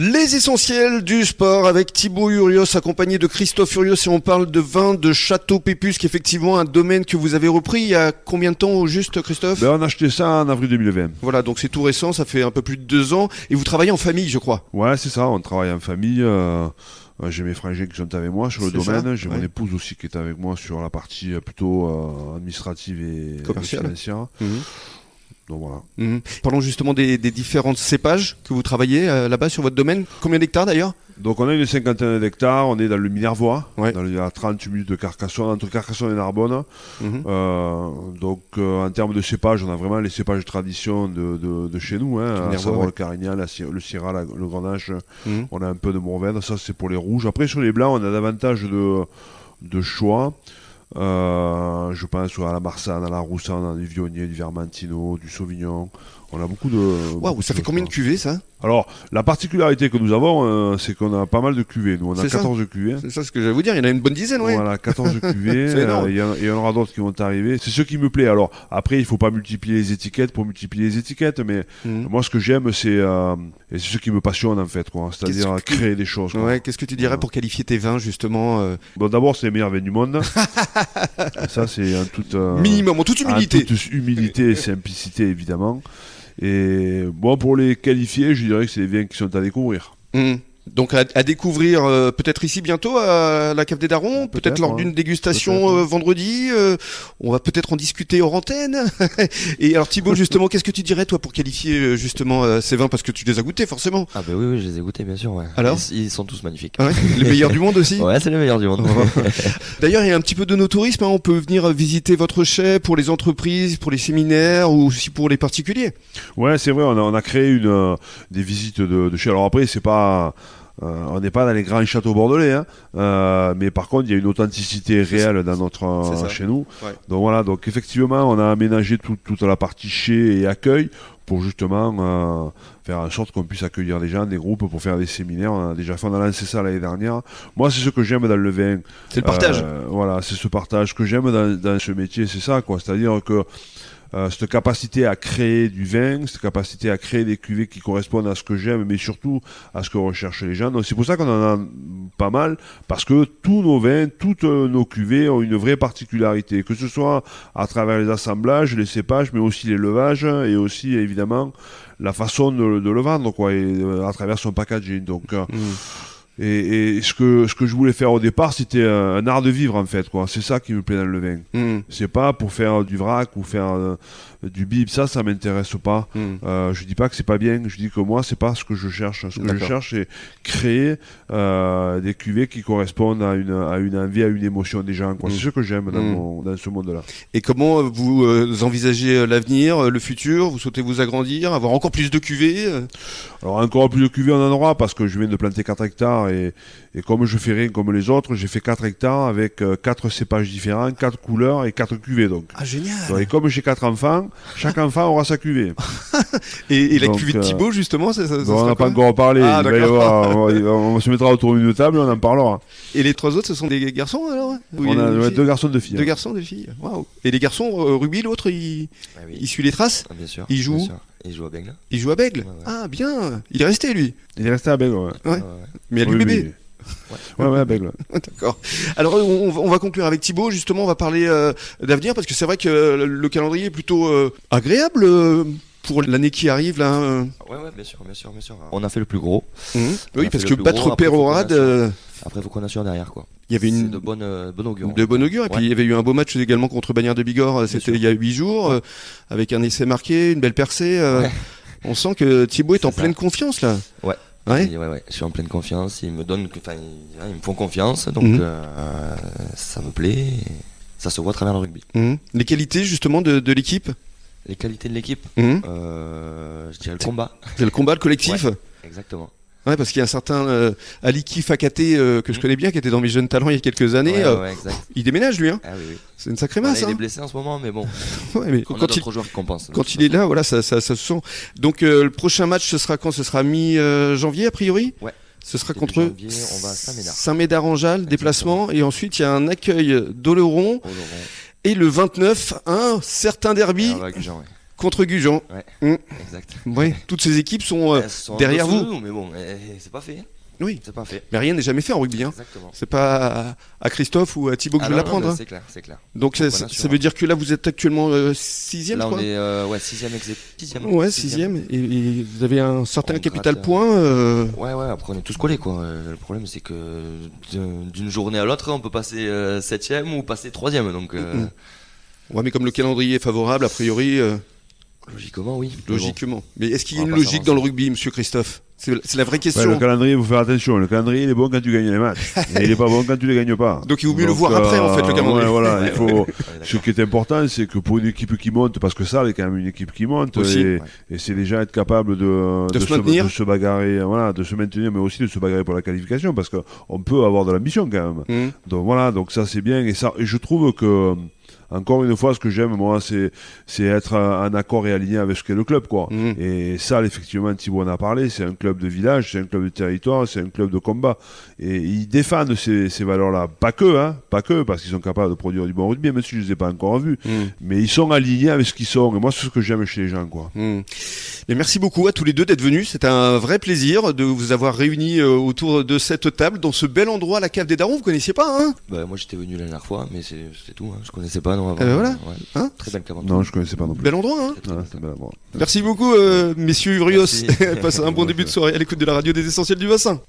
Les essentiels du sport avec Thibaut Urios accompagné de Christophe Urios et on parle de vin de Château Pépus qui est effectivement un domaine que vous avez repris il y a combien de temps au juste Christophe ? On a acheté ça en avril 2020. Voilà, donc c'est tout récent, ça fait un peu plus de 2 ans et vous travaillez en famille je crois. Ouais c'est ça, on travaille en famille, j'ai mes frangins qui sont avec moi sur le domaine, j'ai mon épouse aussi qui est avec moi sur la partie plutôt administrative et financière. Donc voilà. Parlons justement des différents cépages que vous travaillez là-bas sur votre domaine. Combien d'hectares d'ailleurs ? Donc on a une cinquantaine d'hectares, on est dans le Minervois, dans à 30 minutes de Carcassonne, entre Carcassonne et Narbonne. En termes de cépages, on a vraiment les cépages de tradition de chez nous, à savoir le Carignan, le Syrah, le Grenache, on a un peu de Mourvèdre, ça c'est pour les rouges. Après sur les blancs, on a davantage de choix. Je pense à la Marsanne, à la Roussanne, du Viognier, du Vermentino, du Sauvignon. On a beaucoup de. Waouh, ça fait combien de cuvées ça ? Alors, la particularité que nous avons, c'est qu'on a pas mal de cuvées. Nous, on a 14 cuvées. C'est ça ce que j'allais vous dire, il y en a une bonne dizaine, ouais. Voilà, 14 cuvées. Il y en aura d'autres qui vont arriver. C'est ce qui me plaît. Alors, après, il faut pas multiplier les étiquettes pour multiplier les étiquettes, mais moi, ce que j'aime, c'est ce qui me passionne, en fait, quoi. C'est-à-dire créer des choses. Quoi. Ouais, qu'est-ce que tu dirais pour qualifier tes vins, justement Bon, d'abord, c'est les meilleurs vins du monde. Ça, c'est en toute. Minimum, en toute humilité. En toute humilité et simplicité, évidemment. Et bon, pour les qualifier, je dirais que c'est des vins qui sont à découvrir. Donc à découvrir peut-être ici bientôt à la Cave des Darons, peut-être lors d'une dégustation vendredi. On va peut-être en discuter hors antenne. Et alors Thibaut, justement, qu'est-ce que tu dirais toi pour qualifier justement ces vins parce que tu les as goûtés forcément. Ah bah oui, je les ai goûtés bien sûr. Ouais. Alors ils sont tous magnifiques. Ouais, les meilleurs du monde aussi. Ouais, c'est les meilleurs du monde. D'ailleurs, il y a un petit peu de no-tourisme. On peut venir visiter votre chai pour les entreprises, pour les séminaires ou aussi pour les particuliers. Ouais, c'est vrai. On a créé des visites de chai. Alors après, c'est pas. On n'est pas dans les grands châteaux bordelais, mais par contre il y a une authenticité réelle dans notre chez nous. Ouais. Donc voilà, donc effectivement on a aménagé toute la partie chai et accueil pour justement faire en sorte qu'on puisse accueillir des gens, des groupes pour faire des séminaires. On a lancé ça l'année dernière. Moi c'est ce que j'aime dans le vin. C'est le partage. Voilà, c'est ce partage que j'aime dans ce métier, c'est ça quoi. C'est-à-dire que cette capacité à créer du vin, cette capacité à créer des cuvées qui correspondent à ce que j'aime, mais surtout à ce que recherchent les gens. Donc c'est pour ça qu'on en a pas mal, parce que tous nos vins, toutes nos cuvées ont une vraie particularité, que ce soit à travers les assemblages, les cépages, mais aussi les leuvages, et aussi évidemment la façon de le vendre, quoi, et à travers son packaging. Donc Et ce que je voulais faire au départ, c'était un art de vivre en fait, quoi. C'est ça qui me plaît dans le vin. C'est pas pour faire du vrac ou faire du bib, ça m'intéresse pas. Je dis pas que c'est pas bien, je dis que moi c'est pas ce que je cherche. Ce que je cherche, c'est créer des cuvées qui correspondent à une envie, à une émotion des gens, quoi. C'est ce que j'aime dans ce monde-là. Et comment vous envisagez l'avenir, le futur ? Vous souhaitez vous agrandir, avoir encore plus de cuvées Alors encore plus de cuvées on en aura, parce que je viens de planter 4 hectares et comme je fais rien comme les autres, j'ai fait 4 hectares avec 4 cépages différents, 4 couleurs et 4 cuvées. Donc. Ah génial. Et comme j'ai 4 enfants, chaque enfant aura sa cuvée. et la cuvée de Thibaut justement, ça on n'a pas encore parlé. Ah, on se mettra autour d'une table et on en parlera. Et les 3 autres, ce sont des garçons alors ? On a 2 garçons, 2 filles. 2 garçons, 2 filles. Waouh. Et les garçons, Ruby, l'autre, il suit les traces ? Bien sûr. Il joue où ? Il joue à Bègle. Il joue à Bègle ? Ouais. Ah bien. Il est resté lui. Il est resté à Bègle, ouais. Mais à l'UBB. Ouais, à Bègle. D'accord. Alors on va conclure avec Thibaut, justement, on va parler d'avenir, parce que c'est vrai que le calendrier est plutôt agréable pour l'année qui arrive là. Ouais, bien sûr. On a fait le plus gros. Oui, parce que battre Pérorade. Après, il faut qu'on assure derrière, quoi. Il y avait c'est de bonne augure. De bonne augure. Et puis il y avait eu un beau match également contre Bagnères de Bigorre, c'était il y a 8 jours, avec un essai marqué, une belle percée. On sent que Thibaut est en pleine confiance là. Ouais. Je suis en pleine confiance. Ils me font confiance, donc ça me plaît. Et ça se voit à travers le rugby. Les qualités justement de l'équipe. Les qualités de l'équipe, je dirais le combat. C'est le combat, le collectif. Ouais, exactement. Ouais, parce qu'il y a un certain Aliki Fakaté que je connais bien, qui était dans Mes Jeunes Talents il y a quelques années. Il déménage lui, hein. Ah oui. C'est une sacrée masse. Il est blessé en ce moment, mais bon. Mais on a d'autres joueurs qui compensent. Quand il est là, voilà, ça se sent. Donc le prochain match, ce sera quand ? Ce sera mi-janvier a priori. Ouais. Ce sera début contre janvier, on va à Saint-Médard. Saint-Médard-en-Jalles, déplacement, et ensuite il y a un accueil d'Oleron. Et le 29, un certain derby. contre Gujan. Ouais, exact. Ouais, toutes ces équipes sont, Elles sont derrière en dessous de vous. nous, mais bon, c'est pas fait. Oui, C'est pas fait. mais rien n'est jamais fait en rugby. Hein. Exactement. C'est pas à Christophe ou à Thibaut que je vais l'apprendre. Hein. C'est clair, c'est clair. Donc ça veut dire que là vous êtes actuellement 6e, Là, je on crois. est 6e exécutif. Ouais, 6e. Et vous avez un certain On capital gratte, point. Ouais, après on est tous collés quoi. Le problème c'est que d'une journée à l'autre, on peut passer 7e ou passer 3e. Donc, Ouais, mais comme le calendrier est favorable, a priori. logiquement, oui. Logiquement. Mais est-ce qu'il y a On une va pas logique dans le rugby, monsieur Christophe? C'est la vraie question. Le calendrier, il faut faire attention. Le calendrier, il est bon quand tu gagnes les matchs. Et il est pas bon quand tu les gagnes pas. Donc il vaut mieux le voir après, en fait, le calendrier. Ouais, voilà, il faut. Ouais, Ce qui est important, c'est que pour une équipe qui monte, parce que ça, c'est quand même une équipe qui monte, Aussi. et c'est déjà être capable de se maintenir. de se bagarrer, voilà, de se maintenir, mais aussi de se bagarrer pour la qualification, parce qu'on peut avoir de l'ambition quand même. Donc voilà, donc ça c'est bien, et je trouve que. Encore une fois, ce que j'aime, moi, c'est être en accord et aligné avec ce qu'est le club, quoi. Et ça, effectivement, Thibaut en a parlé, c'est un club de village, c'est un club de territoire, c'est un club de combat. Et ils défendent ces valeurs-là. Pas que, parce qu'ils sont capables de produire du bon rugby, même si je ne les ai pas encore vus. Mais ils sont alignés avec ce qu'ils sont. Et moi, c'est ce que j'aime chez les gens, quoi. Et merci beaucoup à tous les deux d'être venus. C'était un vrai plaisir de vous avoir réunis autour de cette table, dans ce bel endroit, la cave des Darons. Vous connaissiez pas, hein? Bah, moi j'étais venu la dernière fois, mais c'est tout. Je connaissais pas. Non, avant. Voilà. Ouais. Hein, très belle cave. Non, je connaissais pas non plus. Bel endroit, hein? Ouais, c'est bel endroit. Merci beaucoup, messieurs Urios. Merci. Passez un bon début de soirée à l'écoute de la radio des Essentiels du Bassin.